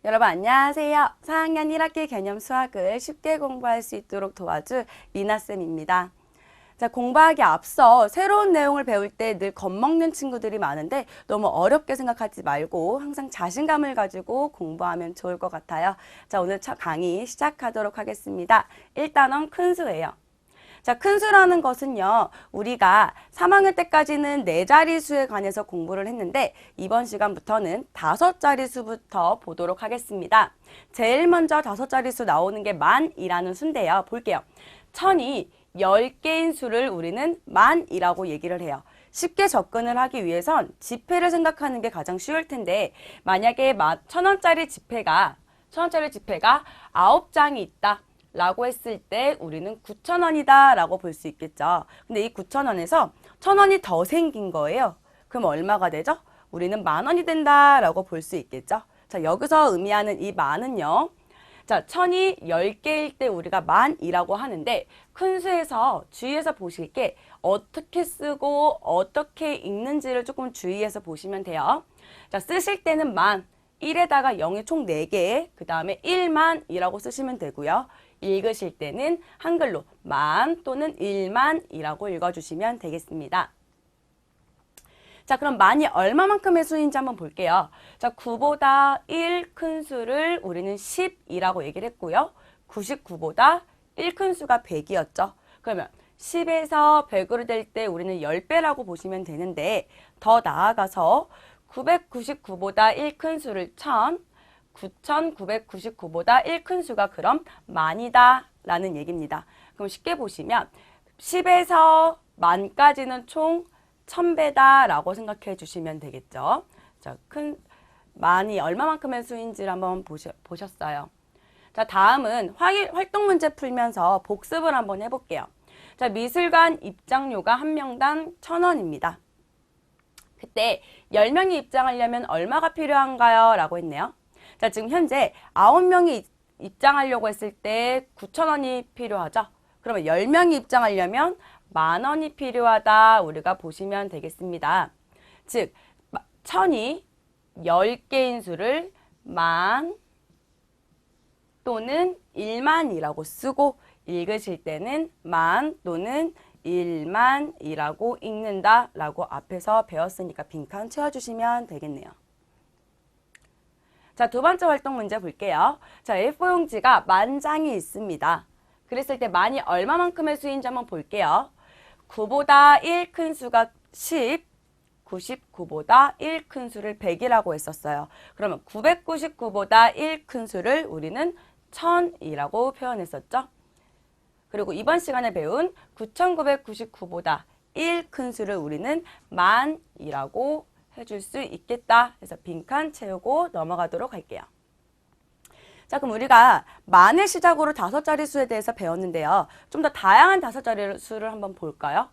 여러분 안녕하세요. 4학년 1학기 개념 수학을 쉽게 공부할 수 있도록 도와줄 미나쌤입니다. 자, 공부하기 앞서 새로운 내용을 배울 때 늘 겁먹는 친구들이 많은데 너무 어렵게 생각하지 말고 항상 자신감을 가지고 공부하면 좋을 것 같아요. 자, 오늘 첫 강의 시작하도록 하겠습니다. 1단원 큰 수예요. 자, 큰 수라는 것은요, 우리가 3학년 때까지는 4자리수에 관해서 공부를 했는데 이번 시간부터는 5자리수부터 보도록 하겠습니다. 제일 먼저 5자리수 나오는 게 만이라는 수인데요. 볼게요. 천이 10개인 수를 우리는 만이라고 얘기를 해요. 쉽게 접근을 하기 위해선 지폐를 생각하는 게 가장 쉬울 텐데 만약에 1,000원짜리 지폐가 9장이 있다. 라고 했을 때 우리는 9,000원이다 라고 볼 수 있겠죠. 근데 이 9,000원에서 1,000원이 더 생긴 거예요. 그럼 얼마가 되죠? 우리는 10,000원이 된다 라고 볼 수 있겠죠. 자, 여기서 의미하는 이 만은요. 자, 1,000이 10개일 때 우리가 만이라고 하는데 큰 수에서 주의해서 보실 게 어떻게 쓰고 어떻게 읽는지를 조금 주의해서 보시면 돼요. 자, 쓰실 때는 만, 1에다가 0이 총 4개, 그 다음에 1만이라고 쓰시면 되고요. 읽으실 때는 한글로 만 또는 1만이라고 읽어주시면 되겠습니다. 자, 그럼 만이 얼마만큼의 수인지 한번 볼게요. 자, 9보다 1 큰 수를 우리는 10이라고 얘기를 했고요. 99보다 1 큰 수가 100이었죠. 그러면 10에서 100으로 될 때 우리는 10배라고 보시면 되는데 더 나아가서 999보다 1 큰 수를 1000, 9,999보다 1 큰 수가 그럼 만이다 라는 얘기입니다. 그럼 쉽게 보시면 10에서 만까지는 총 1000배다 라고 생각해 주시면 되겠죠. 자, 만이 얼마만큼의 수인지를 한번 보셨어요. 자, 다음은 활동 문제 풀면서 복습을 한번 해볼게요. 자, 미술관 입장료가 한 명당 1,000원입니다. 그때 10명이 입장하려면 얼마가 필요한가요? 라고 했네요. 자, 지금 현재 9명이 입장하려고 했을 때 9,000원이 필요하죠. 그러면 10명이 입장하려면 10,000원이 필요하다 우리가 보시면 되겠습니다. 즉 1,000이 10개인 수를 만 또는 1만이라고 쓰고 읽으실 때는 만 또는 1만이라고 읽는다 라고 앞에서 배웠으니까 빈칸 채워주시면 되겠네요. 자, 두 번째 활동 문제 볼게요. 자, A4용지가 10,000장이 있습니다. 그랬을 때 만이 얼마만큼의 수인지 한번 볼게요. 9보다 1 큰 수가 10, 99보다 1 큰 수를 100이라고 했었어요. 그러면 999보다 1 큰 수를 우리는 1000이라고 표현했었죠. 그리고 이번 시간에 배운 9,999보다 1 큰 수를 우리는 만이라고 해줄 수 있겠다. 그래서 빈칸 채우고 넘어가도록 할게요. 자, 그럼 우리가 만을 시작으로 5자리 수에 대해서 배웠는데요. 좀 더 다양한 5자리 수를 한번 볼까요?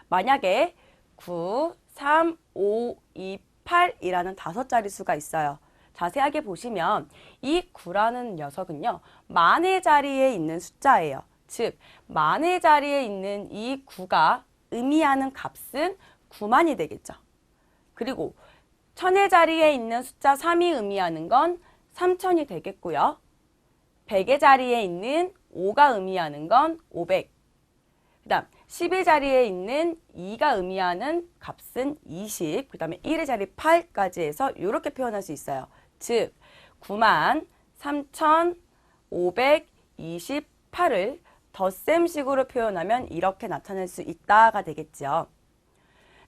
만약에 9, 3, 5, 2, 8이라는 5자리 수가 있어요. 자세하게 보시면 이 9라는 녀석은요. 만의 자리에 있는 숫자예요. 즉, 만의 자리에 있는 이 9가 의미하는 값은 9만이 되겠죠. 그리고 1000의 자리에 있는 숫자 3이 의미하는 건 3000이 되겠고요. 100의 자리에 있는 5가 의미하는 건 500. 그 다음 10의 자리에 있는 2가 의미하는 값은 20. 그 다음에 1의 자리 8까지 해서 이렇게 표현할 수 있어요. 즉 93,528을 덧셈식으로 표현하면 이렇게 나타낼 수 있다가 되겠죠.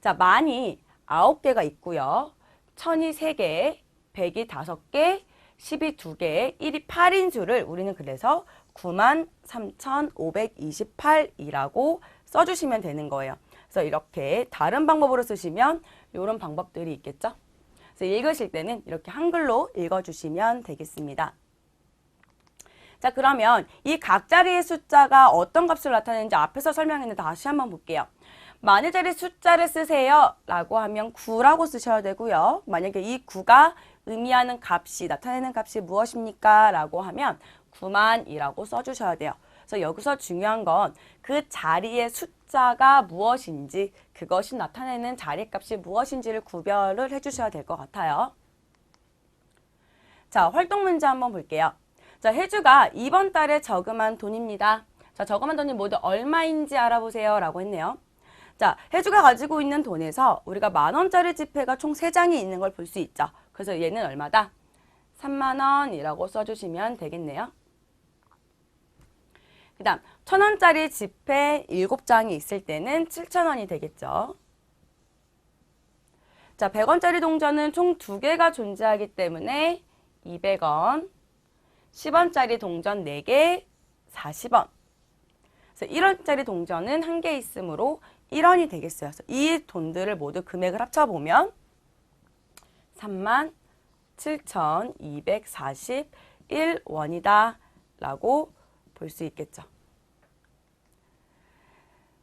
자, 만이 9개가 있고요. 1000이 3개, 100이 5개, 10이 2개, 1이 8인 수를 우리는 그래서 93,528이라고 써주시면 되는 거예요. 그래서 이렇게 다른 방법으로 쓰시면 이런 방법들이 있겠죠. 그래서 읽으실 때는 이렇게 한글로 읽어주시면 되겠습니다. 자, 그러면 이 각 자리의 숫자가 어떤 값을 나타내는지 앞에서 설명했는데 다시 한번 볼게요. 만의 자리 숫자를 쓰세요 라고 하면 9라고 쓰셔야 되고요. 만약에 이 9가 의미하는 값이 나타내는 값이 무엇입니까? 라고 하면 9만이라고 써주셔야 돼요. 그래서 여기서 중요한 건 그 자리의 숫자가 무엇인지 그것이 나타내는 자리값이 무엇인지를 구별을 해주셔야 될 것 같아요. 자, 활동 문제 한번 볼게요. 자, 혜주가 이번 달에 저금한 돈입니다. 자, 저금한 돈이 모두 얼마인지 알아보세요 라고 했네요. 자, 혜주가 가지고 있는 돈에서 우리가 10,000원짜리 지폐가 총 3장이 있는 걸 볼 수 있죠. 그래서 얘는 얼마다? 30,000원이라고 써주시면 되겠네요. 그 다음 1,000원짜리 지폐 7장이 있을 때는 7,000원이 되겠죠. 자, 100원짜리 동전은 총 2개가 존재하기 때문에 200원, 10원짜리 동전 4개, 40원. 그래서 1원짜리 동전은 1개 있으므로 1원이 되겠어요. 그래서 이 돈들을 모두 금액을 합쳐보면 37,241원이다 라고 볼 수 있겠죠.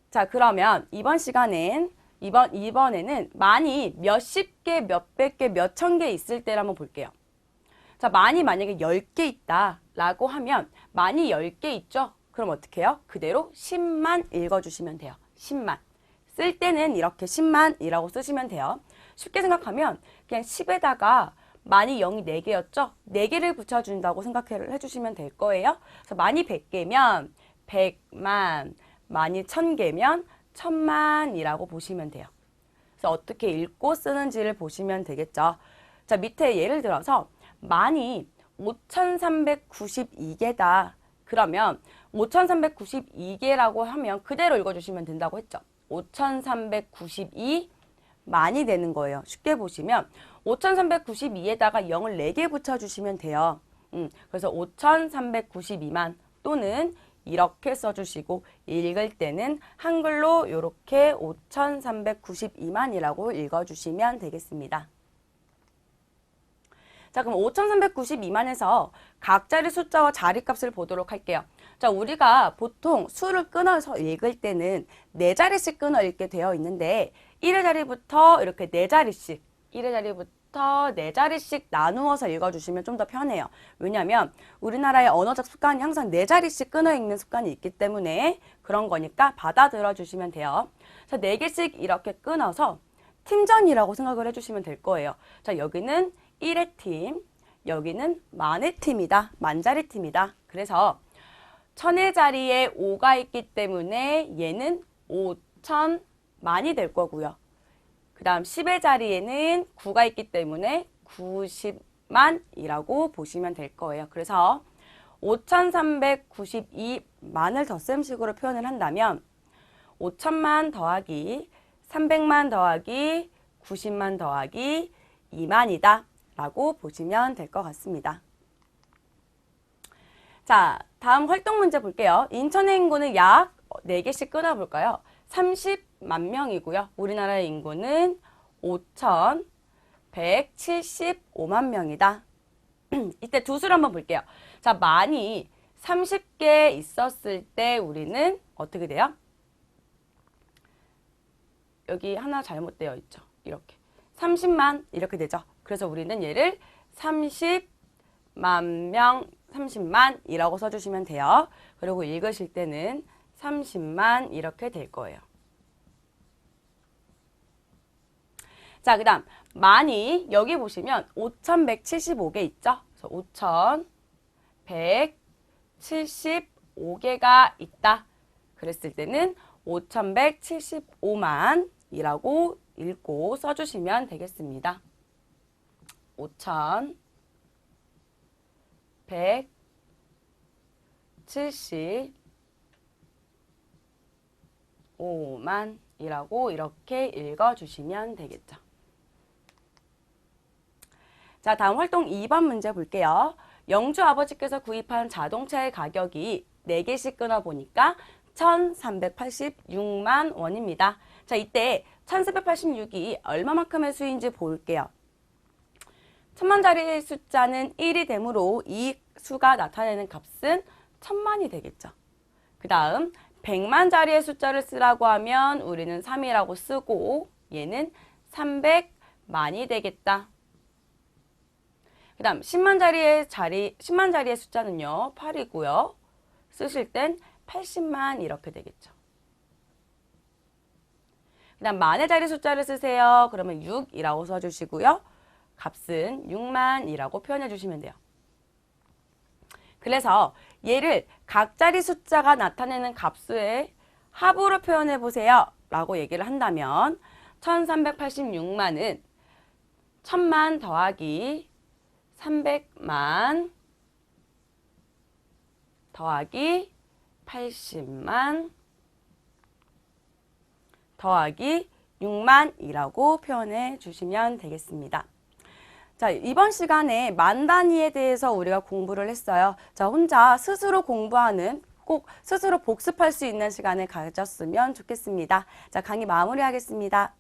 자, 그러면 이번 시간엔 이번에는 많이 몇십 개, 몇백 개, 몇천 개 있을 때를 한번 볼게요. 자, 많이 만약에 10개 있다 라고 하면 많이 10개 있죠? 그럼 어떻게 해요? 그대로 10만 읽어주시면 돼요. 10만. 쓸 때는 이렇게 10만이라고 쓰시면 돼요. 쉽게 생각하면 그냥 10에다가 많이 0이 4개였죠? 4개를 붙여준다고 생각을 해주시면 될 거예요. 그래서 많이 100개면 100만, 많이 1000개면 1000만이라고 보시면 돼요. 그래서 어떻게 읽고 쓰는지를 보시면 되겠죠. 자, 밑에 예를 들어서 많이 5,392개다. 그러면 5,392개라고 하면 그대로 읽어주시면 된다고 했죠. 5,392 만이 되는 거예요. 쉽게 보시면 5,392에다가 0을 4개 붙여주시면 돼요. 그래서 5,392만 또는 이렇게 써주시고 읽을 때는 한글로 이렇게 5,392만이라고 읽어주시면 되겠습니다. 자, 그럼 5,392만에서 각자리 숫자와 자리값을 보도록 할게요. 자, 우리가 보통 수를 끊어서 읽을 때는 4자리씩 끊어 읽게 되어 있는데 1의 자리부터 이렇게 4자리씩 1의 자리부터 4자리씩 나누어서 읽어주시면 좀 더 편해요. 왜냐하면 우리나라의 언어적 습관이 항상 4자리씩 끊어 읽는 습관이 있기 때문에 그런 거니까 받아들여 주시면 돼요. 자, 4개씩 이렇게 끊어서 팀전이라고 생각을 해주시면 될 거예요. 자, 여기는 1의 팀, 여기는 만의 팀이다. 만자리 팀이다. 그래서 1000의 자리에 5가 있기 때문에 얘는 5,000만이 될 거고요. 그 다음 10의 자리에는 9가 있기 때문에 90만이라고 보시면 될 거예요. 그래서 5,392만을 덧셈식으로 표현을 한다면 5,000만 더하기 300만 더하기 90만 더하기 2만이다 라고 보시면 될 것 같습니다. 자, 다음 활동 문제 볼게요. 인천의 인구는 약 4개씩 끊어볼까요? 30만 명이고요. 우리나라의 인구는 5,175만 명이다. 이때 두 수를 한번 볼게요. 자, 만이 30개 있었을 때 우리는 어떻게 돼요? 여기 하나 잘못되어 있죠. 이렇게. 30만 이렇게 되죠. 그래서 우리는 얘를 30만 명, 30만이라고 써주시면 돼요. 그리고 읽으실 때는 30만 이렇게 될 거예요. 자, 그 다음 만이 여기 보시면 5,175개 있죠. 그래서 5,175개가 있다. 그랬을 때는 5,175만이라고 읽고 써주시면 되겠습니다. 5,175만이라고 이렇게 읽어주시면 되겠죠. 자, 다음 활동 2번 문제 볼게요. 영주 아버지께서 구입한 자동차의 가격이 4개씩 끊어보니까 1,386만 원입니다. 자, 이때 1,386이 얼마만큼의 수인지 볼게요. 1000만짜리 숫자는 1이 되므로 이 수가 나타내는 값은 1000만이 되겠죠. 그 다음 100만짜리의 숫자를 쓰라고 하면 우리는 3이라고 쓰고 얘는 300만이 되겠다. 그 다음 10만짜리의 숫자는요 8이고요. 쓰실 땐 80만 이렇게 되겠죠. 그 다음 만의 자리 숫자를 쓰세요. 그러면 6이라고 써주시고요. 값은 6만이라고 표현해 주시면 돼요. 그래서 얘를 각자리 숫자가 나타내는 값수의 합으로 표현해 보세요 라고 얘기를 한다면 1386만은 1000만 더하기 300만 더하기 80만 더하기 6만이라고 표현해 주시면 되겠습니다. 자, 이번 시간에 만 단위에 대해서 우리가 공부를 했어요. 자, 혼자 스스로 공부하는, 꼭 스스로 복습할 수 있는 시간을 가졌으면 좋겠습니다. 자, 강의 마무리하겠습니다.